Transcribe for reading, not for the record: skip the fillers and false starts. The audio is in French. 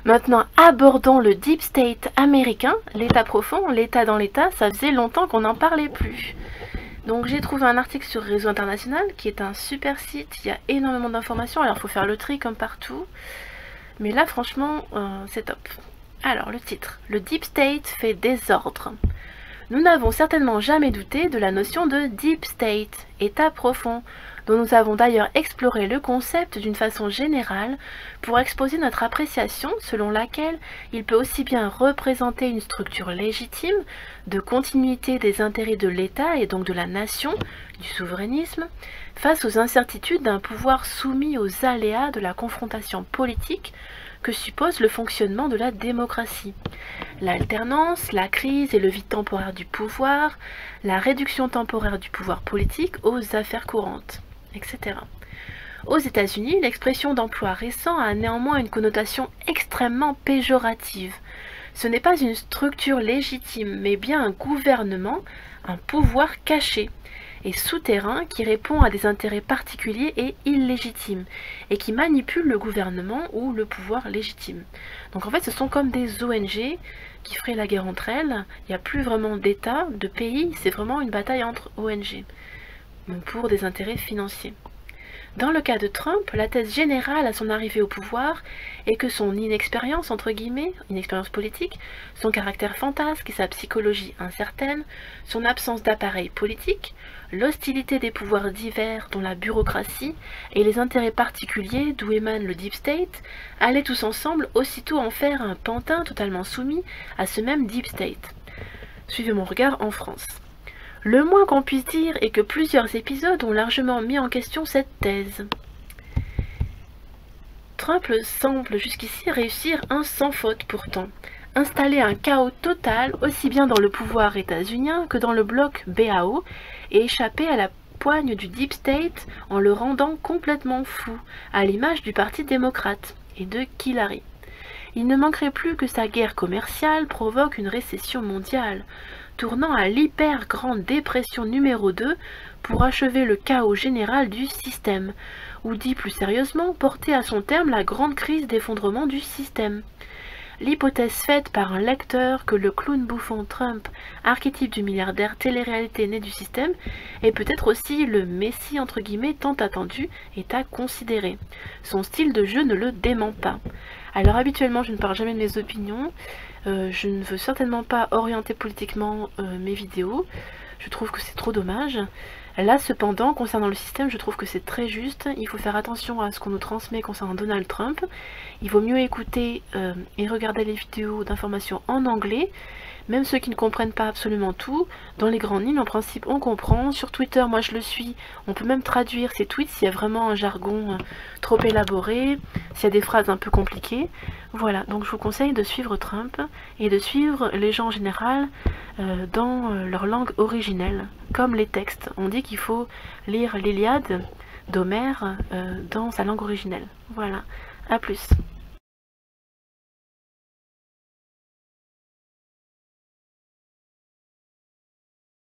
Maintenant, abordons le Deep State américain, l'État profond, l'État dans l'État, ça faisait longtemps qu'on n'en parlait plus. Donc j'ai trouvé un article sur Réseau International, qui est un super site, il y a énormément d'informations, alors il faut faire le tri comme partout. Mais là, franchement, c'est top. Alors, le titre. Le Deep State fait désordre. Nous n'avons certainement jamais douté de la notion de Deep State, état profond, dont nous avons d'ailleurs exploré le concept d'une façon générale pour exposer notre appréciation selon laquelle il peut aussi bien représenter une structure légitime de continuité des intérêts de l'État et donc de la nation, du souverainisme, face aux incertitudes d'un pouvoir soumis aux aléas de la confrontation politique que suppose le fonctionnement de la démocratie. L'alternance, la crise et le vide temporaire du pouvoir, la réduction temporaire du pouvoir politique aux affaires courantes, etc. Aux États-Unis, l'expression d'emploi récent a néanmoins une connotation extrêmement péjorative. Ce n'est pas une structure légitime, mais bien un gouvernement, un pouvoir caché et souterrain qui répond à des intérêts particuliers et illégitimes, et qui manipule le gouvernement ou le pouvoir légitime. Donc en fait ce sont comme des ONG qui feraient la guerre entre elles, il n'y a plus vraiment d'État, de pays, c'est vraiment une bataille entre ONG, donc pour des intérêts financiers. Dans le cas de Trump, la thèse générale à son arrivée au pouvoir est que son inexpérience, entre guillemets, inexpérience politique, son caractère fantasque et sa psychologie incertaine, son absence d'appareil politique, l'hostilité des pouvoirs divers dont la bureaucratie et les intérêts particuliers d'où émane le Deep State allaient tous ensemble aussitôt en faire un pantin totalement soumis à ce même Deep State. Suivez mon regard en France. Le moins qu'on puisse dire est que plusieurs épisodes ont largement mis en question cette thèse. Trump semble jusqu'ici réussir un sans faute pourtant, installer un chaos total aussi bien dans le pouvoir états-unien que dans le bloc BAO et échapper à la poigne du Deep State en le rendant complètement fou, à l'image du Parti démocrate et de Hillary. Il ne manquerait plus que sa guerre commerciale provoque une récession mondiale, tournant à l'hyper-grande dépression numéro 2 pour achever le chaos général du système, ou dit plus sérieusement, porter à son terme la grande crise d'effondrement du système. L'hypothèse faite par un lecteur que le clown bouffon Trump, archétype du milliardaire télé-réalité né du système, est peut-être aussi le messie entre guillemets tant attendu, est à considérer. Son style de jeu ne le dément pas. Alors habituellement je ne parle jamais de mes opinions, je ne veux certainement pas orienter politiquement mes vidéos, je trouve que c'est trop dommage. Là cependant, concernant le système, je trouve que c'est très juste, il faut faire attention à ce qu'on nous transmet concernant Donald Trump, il vaut mieux écouter et regarder les vidéos d'information en anglais, même ceux qui ne comprennent pas absolument tout, dans les grandes lignes en principe on comprend, sur Twitter moi je le suis, on peut même traduire ces tweets s'il y a vraiment un jargon trop élaboré, s'il y a des phrases un peu compliquées, voilà, donc je vous conseille de suivre Trump et de suivre les gens en général dans leur langue originelle, comme les textes, on dit qu'il faut lire l'Iliade d'Homère dans sa langue originelle, voilà, à plus.